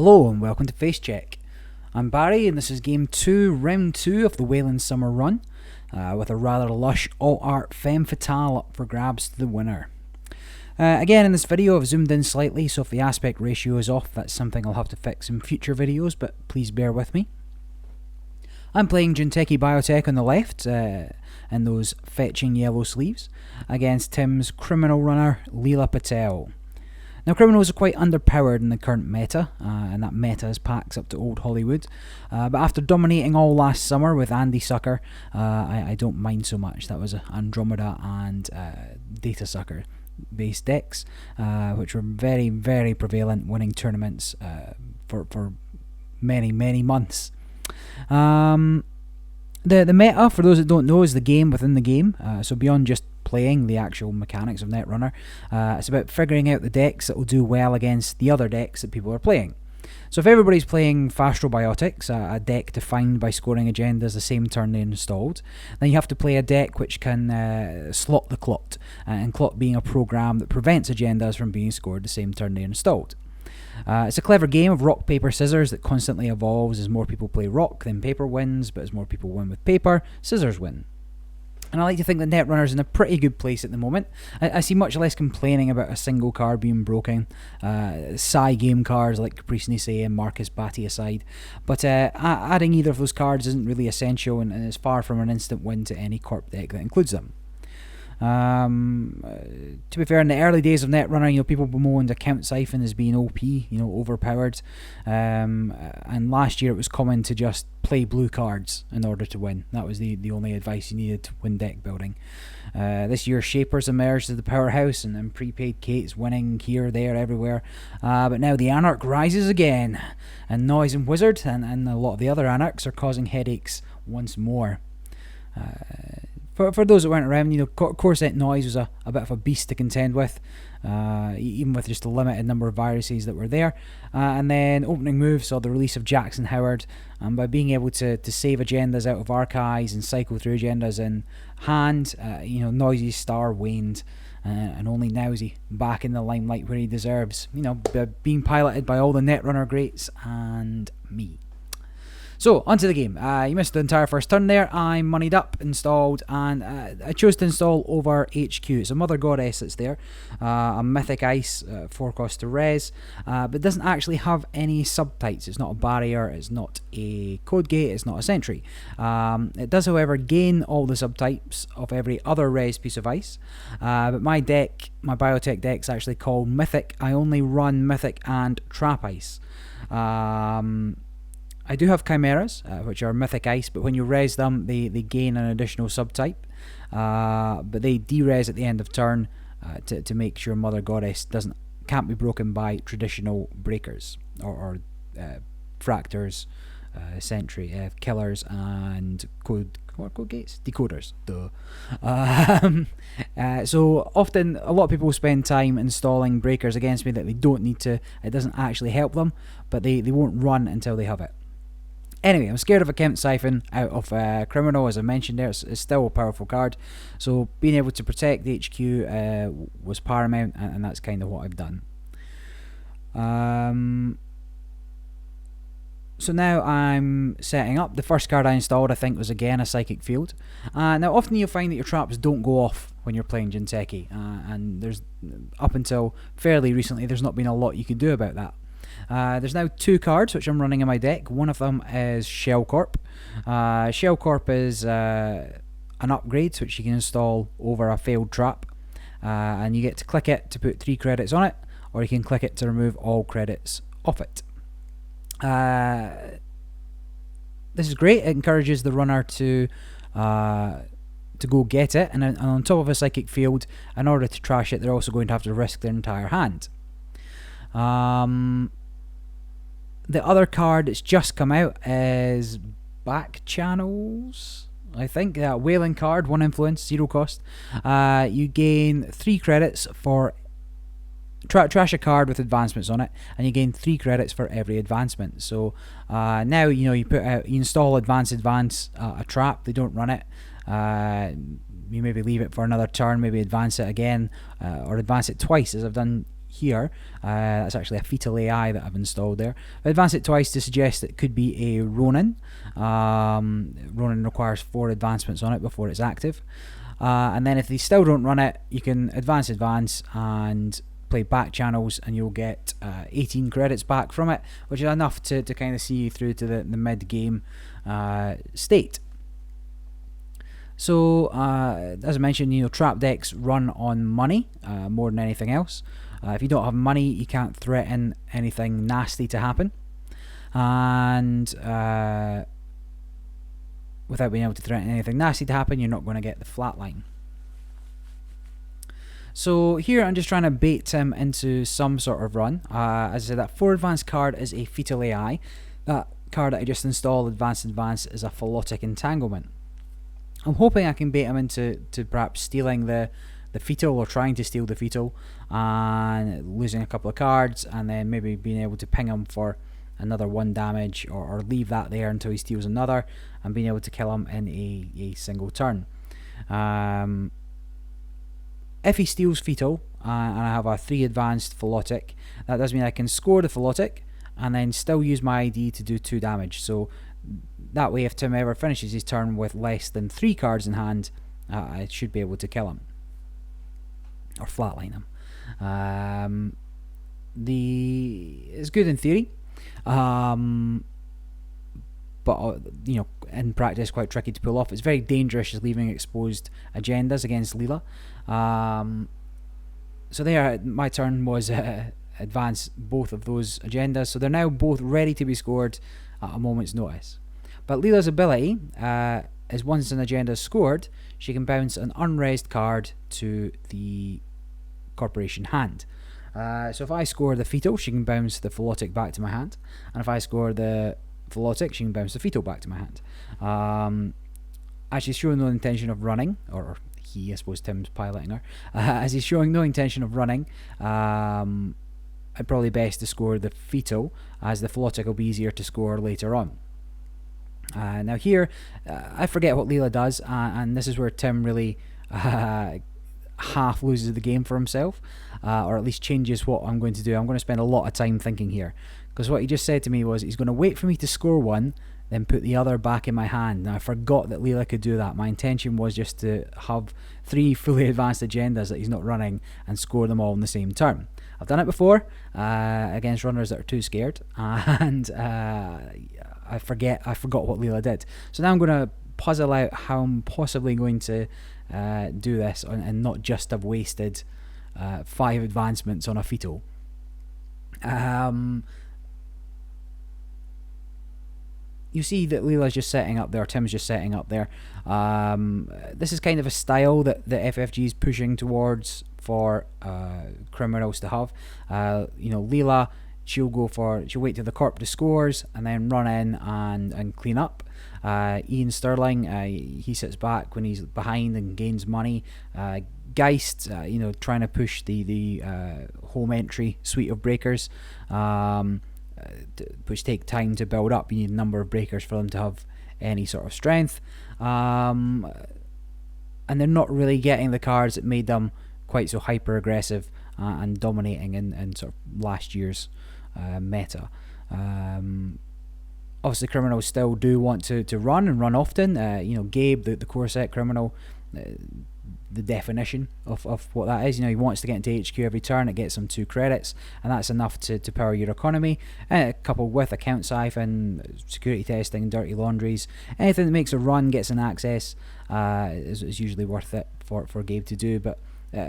Hello and welcome to Face Check. I'm Barry and this is Game 2, Round 2 of the Wayland Summer Run, with a rather lush alt-art femme fatale up for grabs to the winner. Again, in this video I've zoomed in slightly, so if the aspect ratio is off, that's something I'll have to fix in future videos, but please bear with me. I'm playing Jinteki Biotech on the left, in those fetching yellow sleeves, against Tim's criminal runner Leela Patel. Now, criminals are quite underpowered in the current meta, and that meta is packs up to old Hollywood. But after dominating all last summer with Andy Sucker, I don't mind so much. That was Andromeda and Data Sucker based decks, which were very, very prevalent, winning tournaments for many, many months. The meta, for those that don't know, is the game within the game. So beyond just playing the actual mechanics of Netrunner, it's about figuring out the decks that will do well against the other decks that people are playing. So if everybody's playing Biotics, a deck defined by scoring agendas the same turn they installed, then you have to play a deck which can slot the clot, and clot being a program that prevents agendas from being scored the same turn they installed. It's a clever game of rock, paper, scissors that constantly evolves as more people play rock, then paper wins, but as more people win with paper, scissors win. And I like to think that Netrunner's in a pretty good place at the moment. I see much less complaining about a single card being broken, Psy game cards like Caprice Nisei and Marcus Batty aside, but adding either of those cards isn't really essential, and it's far from an instant win to any corp deck that includes them. To be fair, in the early days of Netrunner, people bemoaned Account Siphon as being OP, overpowered, and last year it was common to just play blue cards in order to win. That was the only advice you needed to win deck building. This year Shapers emerged as the powerhouse, and prepaid Kate's winning here, there, everywhere, but now the Anarch rises again, and Noise and Wizard and a lot of the other Anarchs are causing headaches once more. For those that weren't around, Corset Noise was a bit of a beast to contend with, even with just a limited number of viruses that were there. And then opening move saw the release of Jackson Howard, and by being able to save agendas out of archives and cycle through agendas in hand, Noisy's star waned, and only now is he back in the limelight where he deserves, being piloted by all the Netrunner greats and me. So, onto the game. You missed the entire first turn there. I moneyed up, installed, and I chose to install over HQ. It's a Mother Goddess that's there, a Mythic Ice, 4 cost to res, but doesn't actually have any subtypes. It's not a barrier, it's not a code gate, it's not a sentry. It does, however, gain all the subtypes of every other res piece of ice, but my Biotech deck's actually called Mythic. I only run Mythic and Trap Ice. I do have Chimeras, which are Mythic Ice, but when you res them, they gain an additional subtype, but they de-res at the end of turn to make sure Mother Goddess can't be broken by traditional breakers, or fractors, sentry, killers, and code gates? Decoders. Duh. So often a lot of people spend time installing breakers against me that they don't need to. It doesn't actually help them, but they won't run until they have it. Anyway, I'm scared of Account Siphon out of Criminal, as I mentioned there. It's still a powerful card, so being able to protect the HQ was paramount, and that's kind of what I've done. So now I'm setting up. The first card I installed, I think, was again a Psychic Field. Now often you'll find that your traps don't go off when you're playing Jinteki, and there's, up until fairly recently, there's not been a lot you can do about that. There's now 2 cards which I'm running in my deck. One of them is Shell Corp. Shell Corp is an upgrade which you can install over a failed trap, and you get to click it to put 3 credits on it, or you can click it to remove all credits off it. This is great. It encourages the runner to go get it, and on top of a Psychic Field, in order to trash it, they're also going to have to risk their entire hand. The other card that's just come out is Back Channels, I think. Wayland card, 1 influence, 0 cost. You gain 3 credits for trash a card with advancements on it, and you gain 3 credits for every advancement. So now you install advance a trap. They don't run it. You maybe leave it for another turn, maybe advance it again, or advance it twice, as I've done here. That's actually a fetal AI that I've installed there. I advanced it twice to suggest it could be a Ronin. Ronin requires 4 advancements on it before it's active. And then if they still don't run it, you can advance and play back channels, and you'll get 18 credits back from it, which is enough to kind of see you through to the mid-game state. So, as I mentioned, trap decks run on money more than anything else. If you don't have money, you can't threaten anything nasty to happen. And without being able to threaten anything nasty to happen, you're not going to get the flatline. So here I'm just trying to bait him into some sort of run. As I said, that 4 advanced card is a fetal AI. That card that I just installed, advanced, is a phallotic entanglement. I'm hoping I can bait him into perhaps stealing the fetal, or trying to steal the fetal, and losing a couple of cards, and then maybe being able to ping him for another 1 damage, or leave that there until he steals another, and being able to kill him in a single turn. If he steals fetal, and I have a 3 advanced phallotic, that does mean I can score the phallotic and then still use my ID to do 2 damage. So that way, if Tim ever finishes his turn with less than 3 cards in hand, I should be able to kill him or flatline him. It's good in theory, but in practice quite tricky to pull off. It's very dangerous just leaving exposed agendas against Leela. So there, my turn was advance both of those agendas, so they're now both ready to be scored at a moment's notice. But Leela's ability is, once an agenda is scored, she can bounce an unraised card to the corporation hand. So if I score the fetal, she can bounce the phallotic back to my hand, and if I score the phallotic, she can bounce the fetal back to my hand. As she's showing no intention of running, or he, I suppose Tim's piloting her, as he's showing no intention of running, I'd probably best to score the fetal, as the phallotic will be easier to score later on. Now here, I forget what Leela does, and this is where Tim really half loses the game for himself, or at least changes what I'm going to do. I'm going to spend a lot of time thinking here, because what he just said to me was he's going to wait for me to score one, then put the other back in my hand. Now I forgot that Leela could do that. My intention was just to have 3 fully advanced agendas that he's not running and score them all in the same turn. I've done it before against runners that are too scared, and I forgot what Leela did. So now I'm going to puzzle out how I'm possibly going to do this and not just have wasted 5 advancements on a fetal. You see that Leela's just setting up there, Tim's just setting up there. This is kind of a style that the FFG is pushing towards for criminals to have. Leela, she'll wait till the corp scores and then run in and clean up. Ian Sterling, he sits back when he's behind and gains money. Geist, trying to push the home entry suite of breakers, which take time to build up. You need a number of breakers for them to have any sort of strength, and they're not really getting the cards that made them quite so hyper aggressive and dominating in sort of last year's meta. Obviously criminals still do want to run often. Gabe, the core set criminal, the definition of what that is. He wants to get into HQ every turn. It gets him 2 credits, and that's enough to power your economy. Coupled with account siphon, security testing, dirty laundries, anything that makes a run, gets an access, is usually worth it for Gabe to do. But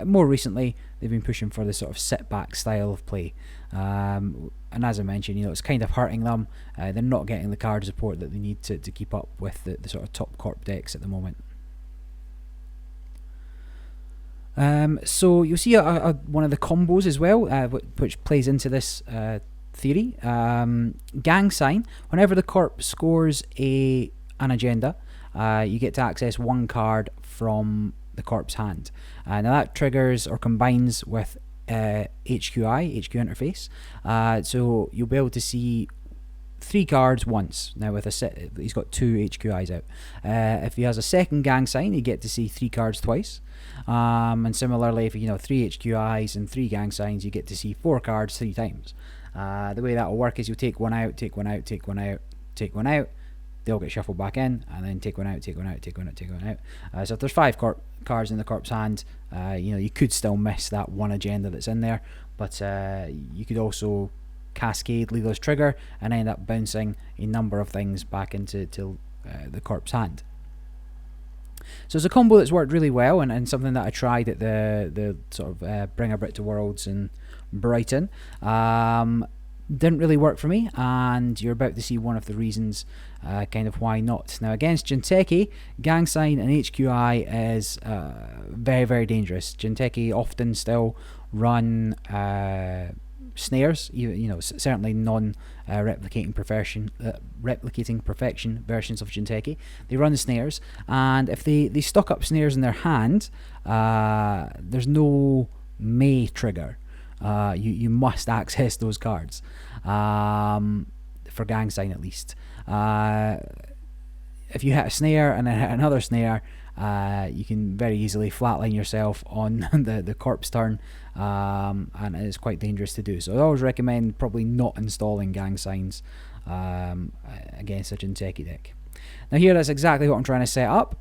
more recently, they've been pushing for this sort of sit-back style of play. And as I mentioned, it's kind of hurting them. They're not getting the card support that they need to keep up with the sort of top corp decks at the moment. So you'll see one of the combos as well, which plays into this theory. Gang sign. Whenever the corp scores an agenda, you get to access 1 card from the corp's hand. Now that triggers or combines with HQ interface. So you'll be able to see 3 cards once. Now with a set, he's got 2 HQIs out. If he has a second gang sign, you get to see 3 cards twice. And similarly, if 3 HQIs and 3 gang signs, you get to see 4 cards 3 times. The way that will work is you take one out, take one out, take one out, take one out. They all get shuffled back in, and then take one out, take one out, take one out, take one out. So if there's 5 cards in the corp's hand, you could still miss that one agenda that's in there, but you could also cascade Leela's trigger and end up bouncing a number of things back into the corp's hand. So it's a combo that's worked really well, and something that I tried at the sort of Bring a Brit to Worlds in Brighton. Didn't really work for me, and you're about to see one of the reasons kind of why not. Now against Jinteki, gang sign and HQI is very, very dangerous. Jinteki often still run snares, certainly non-replicating perfection versions of Jinteki. They run the snares, and if they stock up snares in their hand, there's no May trigger. You must access those cards, for gang sign at least. If you hit a snare and then hit another snare, you can very easily flatline yourself on the corpse turn, and it's quite dangerous to do. So I always recommend probably not installing gang signs against a Jinteki deck. Now here, that's exactly what I'm trying to set up.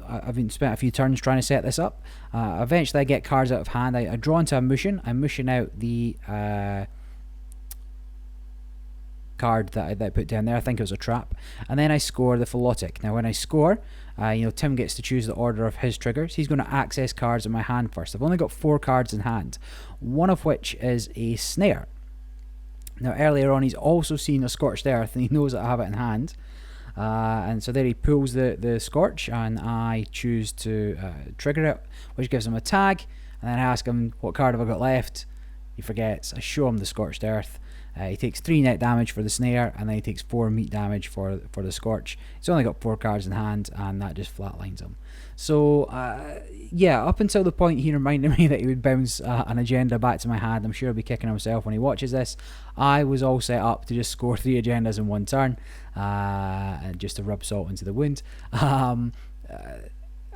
I've spent a few turns trying to set this up. Eventually I get cards out of hand. I draw into a Mushin. I'm Mushin out the card that I put down there. I think it was a trap. And then I score the Philotic. Now when I score, Tim gets to choose the order of his triggers. He's going to access cards in my hand first. I've only got 4 cards in hand, one of which is a snare. Now earlier on he's also seen a Scorched Earth, and he knows that I have it in hand. And so there he pulls the Scorch, and I choose to trigger it, which gives him a tag. And then I ask him, what card have I got left? He forgets. I show him the Scorched Earth. He takes 3 net damage for the snare, and then he takes 4 meat damage for the Scorch. He's only got 4 cards in hand, and that just flatlines him. So yeah, up until the point he reminded me that he would bounce an agenda back to my hand, I'm sure he'll be kicking himself when he watches this. I was all set up to just score 3 agendas in one turn, just to rub salt into the wound. And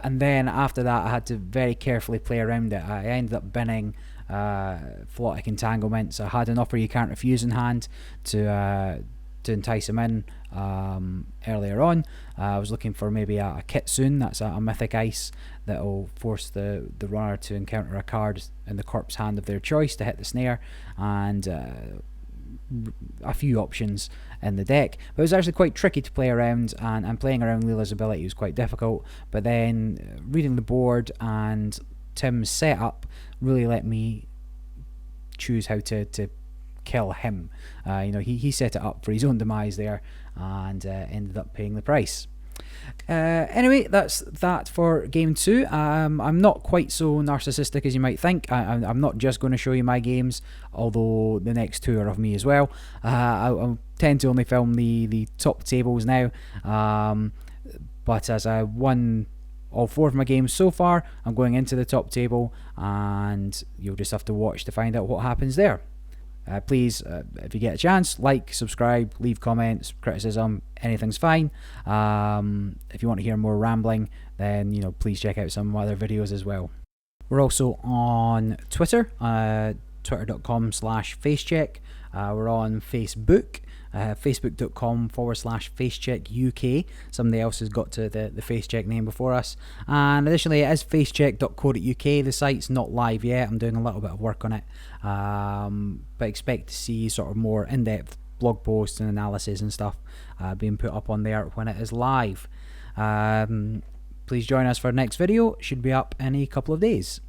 then after that, I had to very carefully play around it. I ended up binning Philotic Entanglements. I had an Offer You Can't Refuse in hand to entice him in earlier on. I was looking for maybe a Kitsune, that's a mythic ice that will force the runner to encounter a card in the corpse hand of their choice to hit the snare, and a few options in the deck. But it was actually quite tricky to play around, and playing around Leela's ability was quite difficult. But then reading the board and Tim's setup really let me choose how to kill him. He set it up for his own demise there, and ended up paying the price. Anyway, that's that for game 2. I'm not quite so narcissistic as you might think. I'm not just going to show you my games, although the next 2 are of me as well. I tend to only film the top tables now, but as I won all 4 of my games so far, I'm going into the top table, and you'll just have to watch to find out what happens there. Please, if you get a chance, like, subscribe, leave comments, criticism, anything's fine. If you want to hear more rambling, then please check out some of my other videos as well. We're also on Twitter, twitter.com/facecheck. We're on Facebook, facebook.com/facecheckuk. Somebody else has got to the facecheck name before us. And additionally, it is facecheck.co.uk. The site's not live yet. I'm doing a little bit of work on it, but expect to see sort of more in-depth blog posts and analysis and stuff being put up on there when it is live. Please join us for the next video. It should be up in a couple of days.